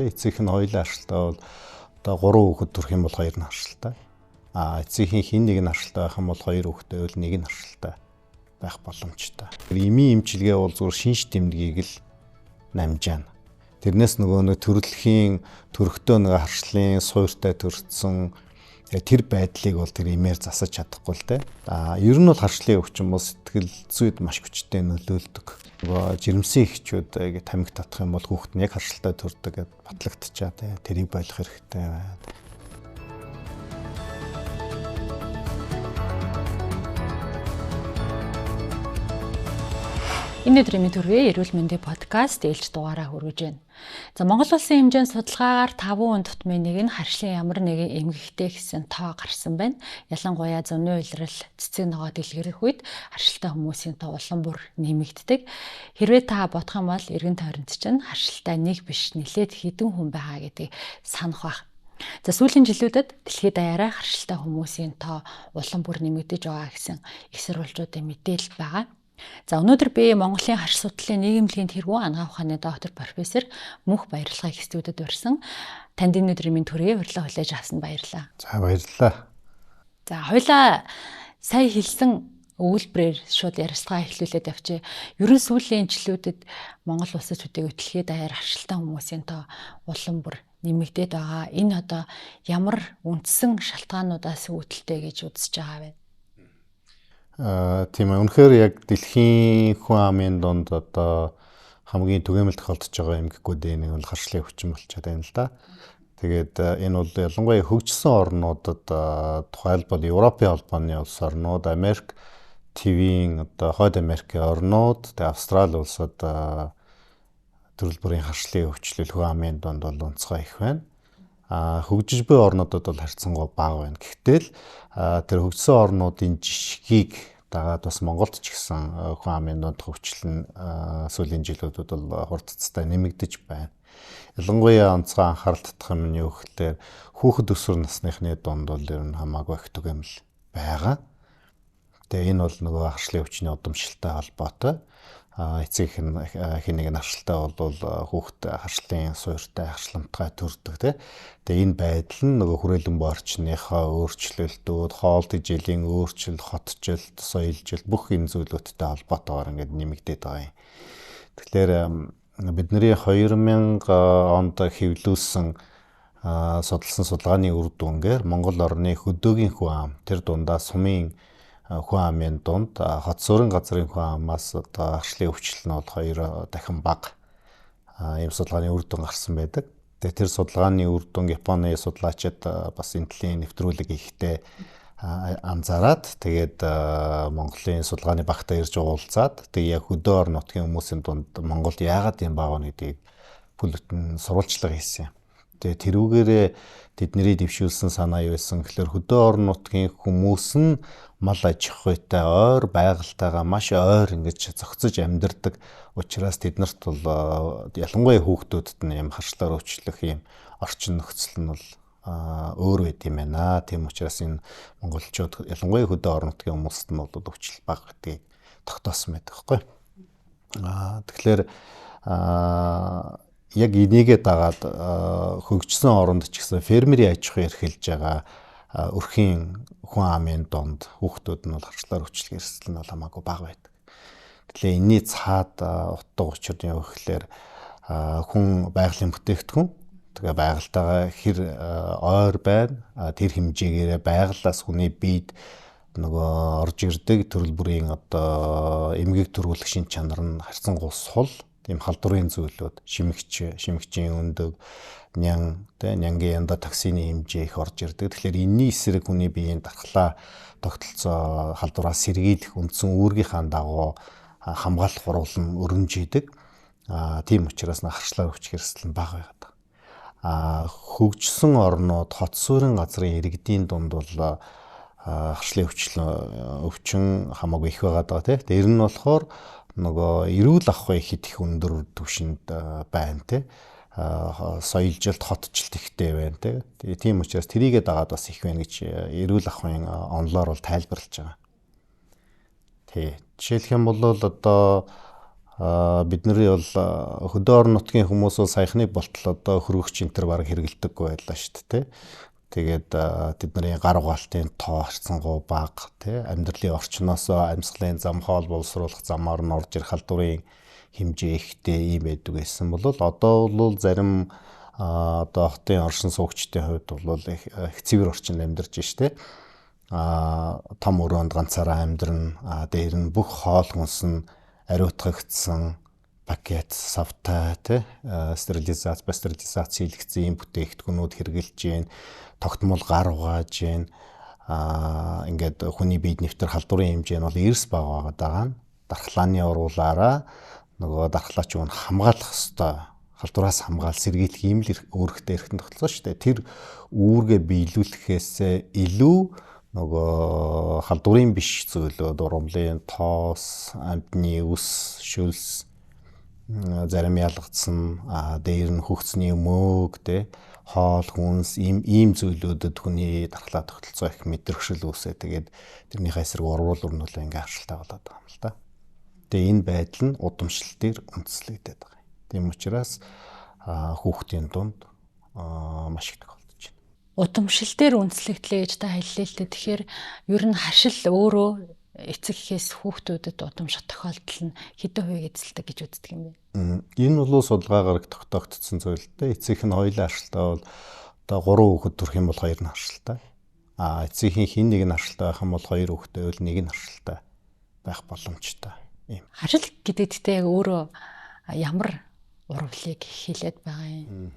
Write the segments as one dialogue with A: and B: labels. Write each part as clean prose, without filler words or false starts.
A: те. Эцэг нь хоёулаа аршилтай бол одоо 3 хүүхэд төрөх юм бол 2 нь аршилтай. Эцгийн хин нэг нь аршилтай байх юм бол 2 хүүхдээ бол нэг нь аршилтай байх боломжтой. Эмийн эмчилгээ бол зүгээр шинж тэмдгийг л намж яана. Тэрнээс нөгөө төрөлхийн төрхтөө нэг харшлын суйртай төрсөн тэр байдлыг бол тэр эмээр засаж чадахгүй л дээ. Ер нь бол харшлын өвчин бол сэтгэл зүйд маш хүчтэй нөлөөлдөг. Нөгөө жирэмсэн эхчүүд тамхи татах юм бол хүүхэд нь яг харшилтай төрдөг гэд батлагдчихаа те. Тэрийг болох хэрэгтэй байна.
B: Энэ өдрийн төрвээ эрүүл мэндийн подкаст ээлж дугаараа хүргэж байна. За Монгол улсын хэмжээнд судалгаагаар 5 хүн тутмын нэг нь харшлын ямар нэгэн эмгэгтэй гэсэн тоо гарсан байна. Ялангуяа зуны уйлрал, цэцэг ногоо дэлгэрэх үед харшилтай хүмүүсийн тоо улам бүр нэмэгддэг. Хэрвээ та бодох юм бол эргэн тойронд чинь харшилтай нэг биш нэлээд хэдэн хүн байгаа гэдгийг санах бах. За сүүлийн жилүүдэд дэлхийд даяараа харшилтай хүмүүсийн тоо улам бүр нэмэгдэж байгаа гэсэн их сурвалжуудын мэдээлэл байгаа. За өнөөдөр би Монголын харш судлалын нийгэмлэгийн тэргуун анагаах ухааны доктор профессор Мөнх Баярлахыг студид урьсан. Танд энэ өдрийн минь төрөе урьлаа хүлээж авсанд баярлалаа.
A: За баярлалаа.
B: За хоёлаа сая хэлсэн өгүүлбэрээр шууд ярилцлага эхлүүлээд авчи. Ерөн сүүлийн жилүүдэд Монгол улсад төдий дэлхийд даяар харшилтай хүмүүсийн тоо улам бүр нэмэгдээд байгаа. Энэ одоо ямар үндсэн шалтгаануудаас үүдэлтэй гэж үзэж байгаа вэ?
A: Тийм ээ, үнэхээр яг дэлхийн хүн амын донд одоо хамгийн түгээмэл тохиолдож байгаа эмгэгүүдийн нэг бол харшлын өвчин болчиход байна л да. Тэгээд энэ бол ялангуяа хөгжсөн орнуудад тухайлбал Европын албаны улс орнууд, Америк, ТВ-ийн одоо Хойд Америкийн орнууд, тэгээд Австрали улсад төрөл бүрийн харшлын өвчлөл хүн амын донд бол онцгой их байна. Хөгжиж буй орнуудад бол харьцангуй бага байна. Гэхдээ л тэр хөгжсөн орнуудын жишгийг дагаад бас Монголд ч гэсэн хүн амын донд хөгжил нь сүүлийн жилүүдэд бол хурдцтай нэмэгдэж байна. Ялангуяа онцгой анхаарал татах юм нь юу гэхээр хүүхэд өсвөр насныхны донд бол ер нь хамаагүй их түгээмэл байгаа. Тэгээ энэ бол нөгөө харшлын өвчний удамшилтай холбоотой. Эцэг хин нэг харшилтай бол хүүхэд харшлын суйртай харшламтгай төрдөг тий. Тэгээ энэ байдал нь нөгөө хүрээлэн буй орчныхоо өөрчлөлтүүд, хоол тэжээлийн өөрчлөлт, хотчлт, соёлжилт бүх энэ зүйлүүдтэй холбоотойгоор ингээд нэмэгдээд байгаа юм. Тэгэхээр бидний 2000 онд хэвлүүлсэн судалсан судалгааны үр дүнгээр Монгол орны хөдөөгийн хүн ам тэр дундаа сумын хүн амын дунд хот суурин газрын хүн амаас одоо харшлын өвчлөл нь бол 2 дахин бага ийм судалгааны үр дүн гарсан байдаг. Тэгээ тэр судалгааны үр дүн Японы судлаачид бас энэ төрлийн нэвтрүүлэг хийхдээ анзаараад тэгээд Монголын судалгааны багтаа ирж уулзаад тэгээ яг хөдөө орон нутгийн хүмүүсийн дунд Монголд яагаад юм байгаа вэ гэдгийг бүлэтэн сурвалжлага хийсэн юм. Тэгээ тэрүүгээрээ тэдний дэвшүүлсэн санаа юу байсан гэхээр хөдөө орон нутгийн хүмүүс нь мал аж ахуйтай ойр байгальтайгаа маш ойр ингэж зохицож амьдардаг учраас тэднэрт бол ялангуяа хүүхдүүдэд нь юм харшлаар өвчлөх юм орчин нөхцөл нь бол өөр байт юм байна. Тийм учраас энэ монголчууд ялангуяа хөдөө орон нутгийн хүмүүст нь бол өвчлөл бага гэдгийг тогтоосон байдаг байхгүй. Тэгэхээр яг энийгээ дагаад хөгжсөн оронд ч гэсэн фермерийн аж ахуй эрхэлж байгаа өрхийн хүн амын донд хүүхдүүд нь бол харшлаар өвчлөх эрсдэл нь бол хамаагүй бага байдаг. Тэгэхээр энэний цаад утга учир нь юу гэхээр хүн байгалийн бүтээгдэхүүн тэгээ байгальтайгаа хэр ойр байна, тэр хэмжээгээрээ байгалаас хүний биед нөгөө орж ирдэг төрөл бүрийн одоо эмгэг төрүүлэх шин чанар нь харьцангуй сул тийм халдварын зүйлүүд шимэгчийн өндөг нянгийн янда токсины хэмжээ их орж ирдэг. Тэгэхээр энэний эсрэг хүний биеийн дархлаа тогтолцоо халдвараас сэргийлэх үндсэн үүргийнхаа дагуу хамгаалах хурал нь өрнөжийдэг. Тийм учраас харшлаар өвчих эрсдэл нь бага байдаг. Хөгжсөн орнууд хот суурин газрын иргэдийн дунд бол харшлын өвчин хамаагүй их байгаа даа тий. Тэр нь болохоор нөгөө эрүүл ахуй хэд их өндөр түвшинд байна тий. Соёлжилт, хотчлт ихтэй байна тий. Тийм учраас тэрийгээ дагаад бас их байна гэж эрүүл ахуйн онлоор бол тайлбарлаж байгаа. Тий. Жишээлх юм бол одоо бидний бол хөдөө орон нутгийн хүмүүс бол саяхны болтол одоо хөргөгч энтер баг хэрэгэлдэггүй байлаа шүү дээ. Тэгээд тэдний гар угаалтын тоо харцсангуй бага амьдралын орчноос амьсгалын зам хоол боловсруулах замаар нь орж ирэх халдварын хэмжээ ихтэй юм байдаг гэсэн бол одоо бол зарим одоо хотын оршин суугчдын хувьд бол их цэвэр орчинд амьдарч штэ. Том өрөөнд ганцаараа амьдрна. Дээр нь бүх хоол хүнс нь ариутгагдсан пакет, савтай стерилизац, пастеризац хийлгэсэн ийм бүтээгдэхүүнүүд хэрэгжилж гээ. Тогтмол гар угааж гээ. Ингээд хүний биед нэвтэр халдварын хэмжээ нь бол эрс бага байгаа. Дархлааны оруулаараа нөгөө дархлаач юу хамгаалах ёстой. Халдвараас хамгаал сэргийлэх ийм л өөрхтэй эрхтэн тогтолцоо шүү дээ. Тэр үүргээ биелүүлэхээс илүү нөгөө халдварын биш зүйлүүд урамлын тоос, амьтны ус, шүлс зарим ялгдсан дээр нь хөгцсний мөөг хоол хүнс ийм зүйлүүдэд хүний дархлаа тогтолцоо их мэдрэгшил үүсээ. Тэгээд тэрнийхээ эсрэг урвал өрнүүлээ ингээ харшилтай болоод байгаа юм л да. Тэгээ энэ байдал нь удамшил дээр үндэслэгдээд байгаа. Тийм учраас хүүхдийн дунд маш их тохиолдож байна.
B: Удамшил дээр үндэслэгдлээ гэж та хэллээ л дээ. Тэгэхээр ер нь харшил өөрөө эцэг эхээс хүүхдүүдэд удамших тохиолдол нь хэдэн хувийг эзэлдэг гэж үздэг юм бэ?
A: Энэ бол судалгаагаар тогтоогдсон зүйл дээ. Эцэг нь хоёулаа харшилтай бол одоо 3 хүүхэд төрөх юм бол 2 нь харшилтай. Эцэгхийн хин нэг нь харшилтай байх юм бол 2 хүүхдээ бол нэг нь харшилтай байх боломжтой.
B: Харшил гэдэгтээ яг өөрөө ямар урвалыг хэлээд байгаа юм?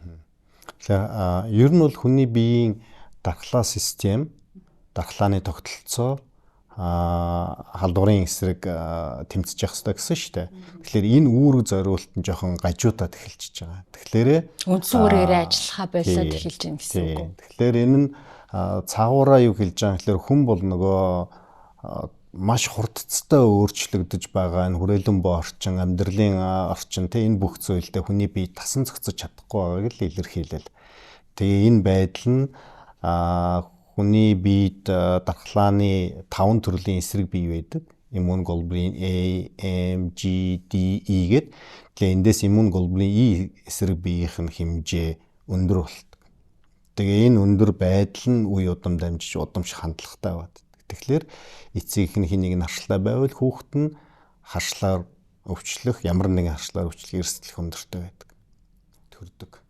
A: Ер нь бол хүний биеийн дархлаа систем, дархлааны тогтолцоо халдварын эсрэг тэмцэж явах хэрэгтэй гэсэн шүү дээ. Тэгэхээр энэ үүрэг зориулт нь жоохон гажуудаад эхэлчихэж байгаа. Тэгэхээр
B: үндсэн үүрээрээ ажиллахаа болоод эхэлж байна гэсэн үг.
A: Тэгэхээр энэ нь цаагаараа юу хэлж байгаа юм гэхээр хүн бол нөгөө маш хурдцтай өөрчлөгдөж байгаа энэ хүрээлэн боо орчин, амьдралын орчин энэ бүх зүйлдээ хүний бие тасан зохицож чадахгүй байгааг л илэрхийлэл. Тэгээ энэ байдал нь хүний биед дархлааны 5 төрлийн эсрэг бий байдаг. Иммун глобулин A, M, G, D, E гэдэг. Тэгээ эндээс иммун глобулин E эсрэг биеийнх нь хэмжээ өндөр болдог. Тэгээ энэ өндөр байдал нь үе удам дамжиж удамш хандлагатай байдаг. Тэгэхээр эцэг их нэг нь харшлаа байвал хүүхэд нь харшлаар өвчлөх, ямар нэгэн харшлаар өвчлөх эрсдэл өндөртэй байдаг. Төрдөг.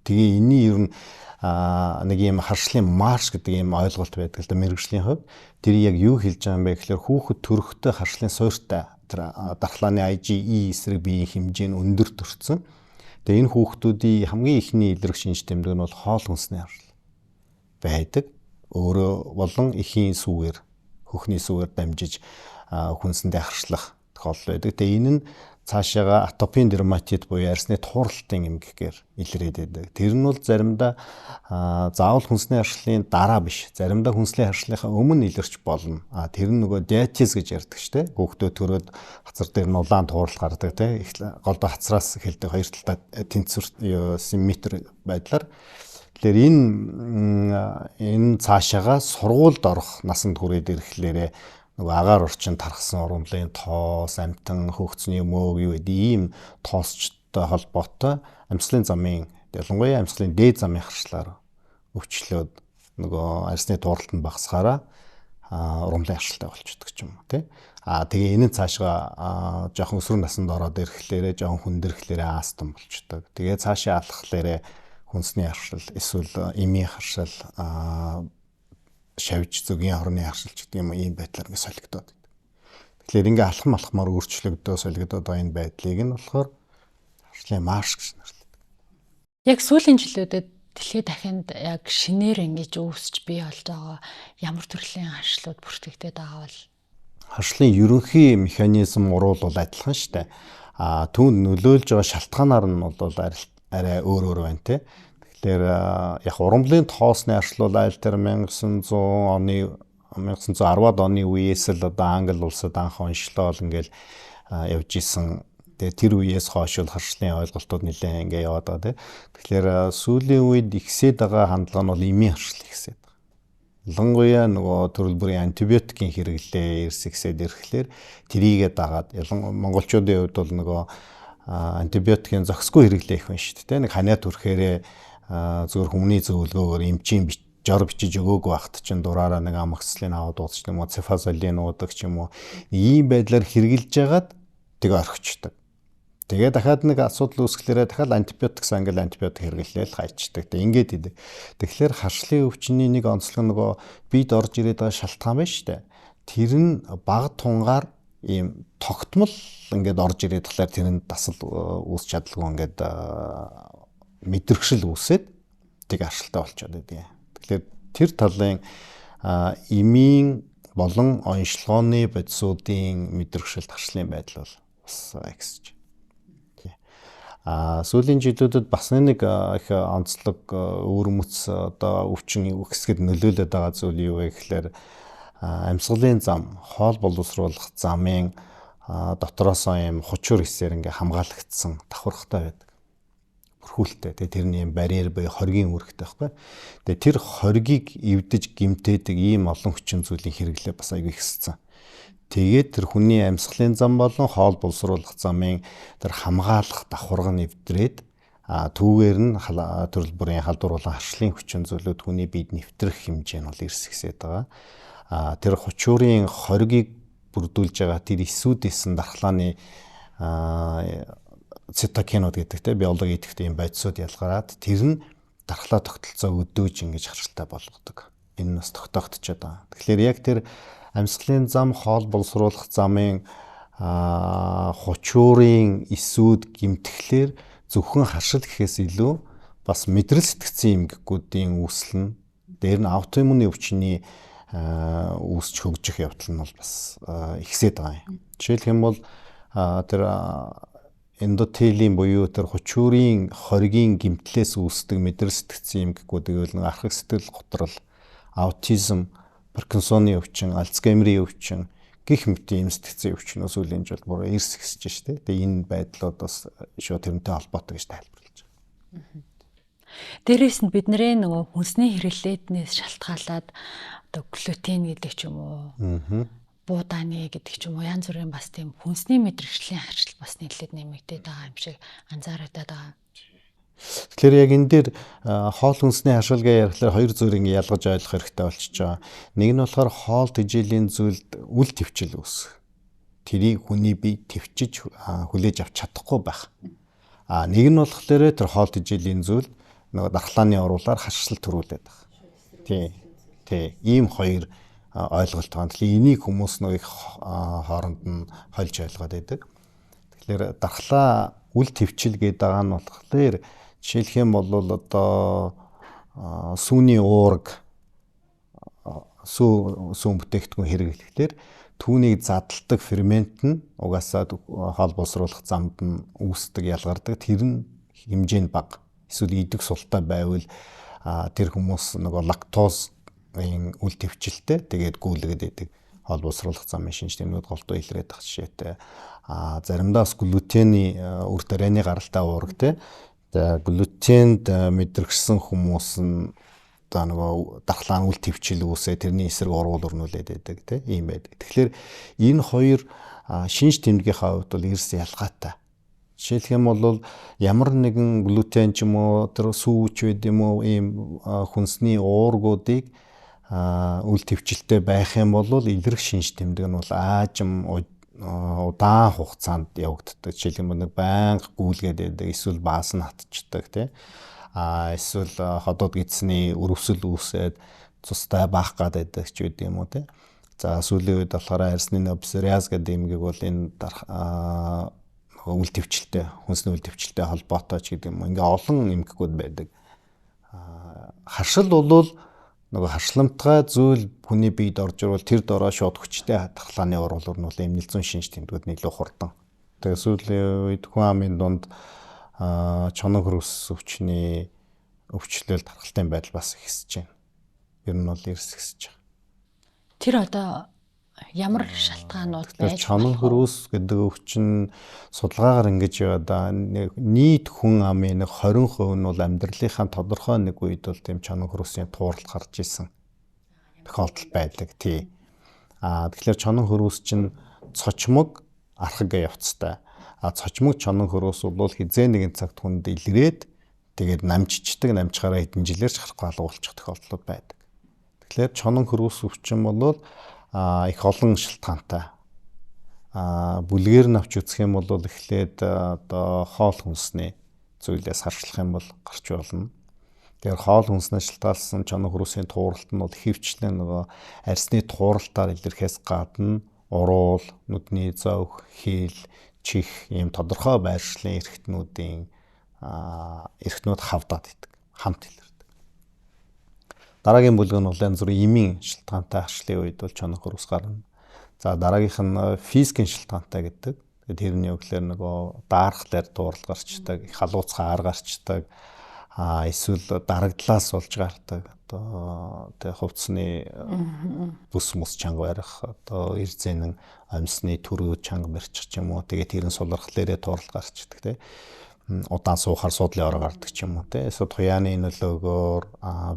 A: Тэгээ энэний ер нь нэг юм харшлын марш гэдэг юм ойлголт байдаг л да мэргэжлийн хувьд. Тэр яг юу хэлж байгаа юм бэ гэхээр хүүхэд төрөхтэй харшлын суурьтай дархлааны IgE эсрэг биеийн хэмжээ нь өндөр төрсөн. Тэгээ энэ хүүхдүүдийн хамгийн ихний илэрх шинж тэмдэг нь бол хоол хүнсний харшил байдаг. Өөрөө болон эхийн сүүгээр хөхний сүүгээр дамжиж хүнсэндээ харшлах тохиолдол байдаг. Тэгээ энэ нь цаашаага атопийн дерматит буюу арсны тууралтын эмгэхээр илрээд байдаг. Тэр нь бол заримдаа заавал хүнсний харшлын дараа биш. Заримдаа хүнсний харшлынхаа өмнө илэрч болно. Тэр нь нөгөө диатез гэж ярьдаг шүү дээ. Хүүхдүүд төрөөд хацар дээр нь улаан туурал гардаг тийм. Голдоо хацраас эхэлдэг хоёр талдаа тэнцвэр симметр байдлаар. Тэгэхээр энэ цаашаага сургуульд орох насанд хүрээд ирэхлээрээ нөгөө агаар орчин тархсан урамлын тоос, амтан, хөгцсний мөөг юу гэдэг ийм тоосчтой холбоотой амьслын замын ялангуяа амьслын дээд замын харшлаар өвчлөөд нөгөө арсны тууралт нь багасгаараа урамлын харшилтай болчихдог ч юм уу тий. Тэгээ энэ цаашгаа жоохон өсвөр наснд ороод ирэхлээрээ жоохон хүндрэхлээрээ аастан болчихдог. Тэгээ цаашаа алхахлаарээ хүнсний харшил эсвэл эмийн харшил шавж зүгийн хорны харшил гэдэг юм ийм байдлаар ингэ солигдоод байдаг. Тэгэхээр ингээ алхмаар өөрчлөгдөө солигдоод байгаа энэ байдлыг нь болохоор харшлын марш гэж нэрлэдэг.
B: Яг сүүлийн жилүүдэд дэлхийд дахинд яг шинээр ингэж үүсч бий болж байгаа ямар төрлийн харшлууд бүртгэгдээд байгаа бол
A: харшлын ерөнхий механизм уруул бол адилхан шүү дээ. Түүнд нөлөөлж байгаа шалтгаанаар нь бол арай өөр байна те. Тэгэхээр яг урамлын тоосны харшил бол аль тэр 1910-ад оны үеэс л одоо Англи улсад анх онцлол ингээл явж исэн. Тэгээ тэр үеэс хойш бол харшлын ойлголтууд нэлээд ингээ яваад байгаа те. Тэгэхээр сүүлийн үед ихсээд байгаа хандлага нь бол эмийн харшил ихсээд байгаа. Ялангуяа нөгөө төрөл бүрийн антибиотикийн хэрэглээ эрсгсэд ирэхлээр тэрийгэ дагаад монголчуудын хувьд бол нөгөө антибиотикийн зохисгүй хэрэглээ их байна шүү дээ. Нэг ханиад төрхөөрээ зөвхөн хүмүүний зөвлөгөөгөөр эмчийн жор бичиж өгөөгүй байхад чинь дураараа нэг амгцлын аваад уудчих юм уу, цефазолин уудаг ч юм уу. Ийм байдлаар хэрэгжилж ягаад тэгээ орхичдаг. Тэгээ дахиад нэг асуудал үүсгэлээрээ дахиад антибиотик сангал антибиотик хэрэглээл хайчдаг. Тэг ингээд идэг. Тэгэхээр харшлын өвчний нэг онцлог нөгөө бид орж ирээд байгаа шалтгаан байна шүү дээ. Тэр нь бага тунгаар ийм тогтмол ингээд орж ирээд тэгэхээр тэр нь дасал үүсч чадлагүй ингээд мэдрэгшил үүсээд тэг аршилтай болчиход байдаг. Тэгэхээр тэр талын эмийн болон онцлогооны бодисуудын мэдрэгшил харшлын байдал бол бас ихсэж. Сүүлийн жилүүдэд бас нэг их онцлог өвөрмөц одоо өвчин үхсгэд нөлөөлөд байгаа зүйл юу вэ гэхээр амьсгалын зам, хоол боловсруулах замын дотроосоо юм хучуур хэсээр ингээ хамгаалагдсан давхархтай байдаг. Бүрхүүлтэй. Тэгээ тэрний юм барьер буюу хоргийн үүрэгтэй байхгүй. Тэгээ тэр хоргийг эвдэж гимтээдэг ийм олон хүчин зүйлийн хэрэглээ бас аягүй ихссэн. Тэгээд тэр хүний амьсгалын зам болон хоол боловсруулах замын тэр хамгаалах давхарга нь эвдрээд түүгээр нь төрөл бүрийн халдвар болон харшлын хүчин зүйлүүд хүний биед нэвтрэх хэмжээ нь бол эрсгсээд байгаа. Тэр хучуурын хоргийг бүрдүүлж байгаа тэр эсүүдээс нь дархлааны цитокинууд гэдэг те биологи идэвхтэй юм бодисууд ялгараад тэр нь дархлаа тогтолцоо өдөөж ингэж харшилтай болгодог. Энэ бас тогтоогдчиход байгаа. Тэгэхээр яг тэр амьсгалын зам, хоол боловсруулах замын хучуурын эсүүд гимтгэлээр зөвхөн харшил гэхээс илүү бас мэдрэл сэтгцийн эмгэгүүдийн үүсэл нь дээр нь аутоиммуны өвчний үүсч хөгжих явдал нь бол бас ихсээд байгаа юм. Жишээлх юм бол тэр эндотелийн буюу тэр хучуурын хоргийн гимтлээс үүсдэг мэдрэл сэтгцийн эмгэгүүд гэвэл архаг сэтгэл готрол, аутизм, Паркинсоны өвчин, Альцгеймерийн өвчин гэх мэт ийм сэтгцийн өвчнөө сүүлийн жил бүр эрс ихсэж штэ. Тэгээ энэ байдлууд бас шууд тэрнтэй холбоотой гэж тайлбарлаж байгаа.
B: Дээрээс нь бидний нөгөө хүнсний хэрэглээднээс шалтгаалаад одоо глютен гэдэг ч юм уу, буудааны гэдэг ч юм уу янз бүрийн бас тийм хүнсний мэдрэгчлийн харшил бас нэлээд нэмэгдээд байгаа юм шиг анзаараад байгаа.
A: Тэгэхээр яг энэ дээр хоол хүнсний харшилгаа ярихлаар хоёр зүйлийг ялгаж ойлгох хэрэгтэй болчихж байгаа. Нэг нь болохоор хоол тэжээлийн зүйлд үл твчил үүсэх. Тэрийг хүний бие твчиж хүлээж авч чадахгүй байх. Нэг нь болохоор тэр хоол тэжээлийн зүйл нөгөө дархлааны оруулаар харшил төрүүлээд байгаа. Тий. Ийм хоёр ойлголт байгаа. Тэгэхээр энийг хүмүүс нэг хооронд нь хольж ойлгоод байдаг. Тэгэхээр дархлаа үл твчил гэдэг байгаа нь болохоор жишээлх юм бол одоо сүүний уураг сүүн бүтээгдэхүүн хэрэглэхээр түүнийг задалдаг фермент нь угаасаа хоол боловсруулах замд нь үүсдэг ялгардаг. Тэр нь хэмжээ нь бага. Эсвэл идэх султай байвал тэр хүмүүс нөгөө лактозын үл твчилтэй тэгээд гүйлгээд идэг хоол боловсруулах замын шинж тэмдгүүд голдуу илрээд байгаа жишээтэй. Заримдаа бас глютений үр тарианы гаралтай уураг те глютенд мэдрэгсэн хүмүүс нь одоо нөгөө дархлааны үл твчил үүсээ тэрний эсрэг ургуул өрнүүлээд байдаг тийм ийм байдаг. Тэгэхээр энэ хоёр шинж тэмдгийнхаа хувьд бол эрс ялгаатай. Жишээлх юм бол ямар нэгэн глютен ч юм уу тэр сүүч байд юм уу ийм хүнсний уургуудыг үл твчилтэй байх юм бол илрэх шинж тэмдэг нь бол аажим удаан хугацаанд явагддаг. Жишээлбэл нэг байнга гүйлгээд байдаг, эсвэл баас нь хатчихдаг тий. Эсвэл ходоод гидсний өрөвсөл үүсээд цустай баах гад байдаг ч үгүй юм уу тий. За сүүлийн үед болохоор арсны псориаз гэдэг юмгийг бол энэ үл твчилтэй, хүнсний үл твчилтэй холбоотой ч гэдэг юм уу. Ингээ олон эмгэгүүд байдаг. Харшил бол нөгөө харшламтгай зүйл хүний биед орж ирвэл тэр дороо шууд хүчтэй дархлааны ургал өрнүүл эмнэлзэн шинж тэмдгүүд нь илүү хурдан. Тэгээ сүүлийн үед хүн амын дунд чоног хөрөс өвчний өвчлөл дархлалтын байдал бас ихсэж байна. Ер нь бол эрс ихсэж байгаа.
B: Тэр одоо ямар шалтгаанууд байж
A: чоног хөрөс гэдэг өвчин судалгаагаар ингэж яваад нийт хүн амын 20% нь бол амьдралынхаа тодорхой нэг үед бол тийм чоног хөрөсийн тууралт гарч исэн. тохиолдол байдаг тий. Тэгэхээр чонон хөрөөс чинь цочмог архаг явцтай. Цочмог чонон хөрөөс бол хизээ нэгэн цагт хүнд илрээд тэгээд намжчдаг, намжхаараа хэдэн жилээр ч харахгүй алга болчих тохиолдлууд байдаг. Тэгэхээр чонон хөрөөс өвчин бол их олон шалтгаантай. Бүлгээр нь авч үзэх юм бол эхлээд одоо хоол хүнсний зүйлээс харшлах юм бол гарч болно. Тэгэхээр хоол хүнснээс шалтгаалсан чонон хөрөөсийн тууралт нь бол хөвчлэн нөгөө арсны тууралтаар илэрхээс гадна уруул, нүдний зовх, хийл, чих ийм тодорхой байршлын эрхтнүүд хавдаад идэг, хамт илэрдэг. Дараагийн бүлэг нь бол янз бүрийн эмийн шалтгаантай харшлын үед бол чонон хөрөөс гарна. За дараагийнх нь физикийн шалтгаантай гэдэг. Тэрний үгээр нөгөө даархлаар тууралт гарчдаг, халууцхан ар гарчдаг, эсвэл дарагдлаас болж гардаг. Одоо тэг хувцсны бүс мус чанга барих, одоо эрзэнэн амьсны төрөө чанга барьчих юм уу. Тэгээд тэрэн сулрахлаарээ тууралт гарчдаг тий. Удаан суухаар суудлын ороо гардаг ч юм уу тий. Эсвэл туяаны нөлөөгөөр,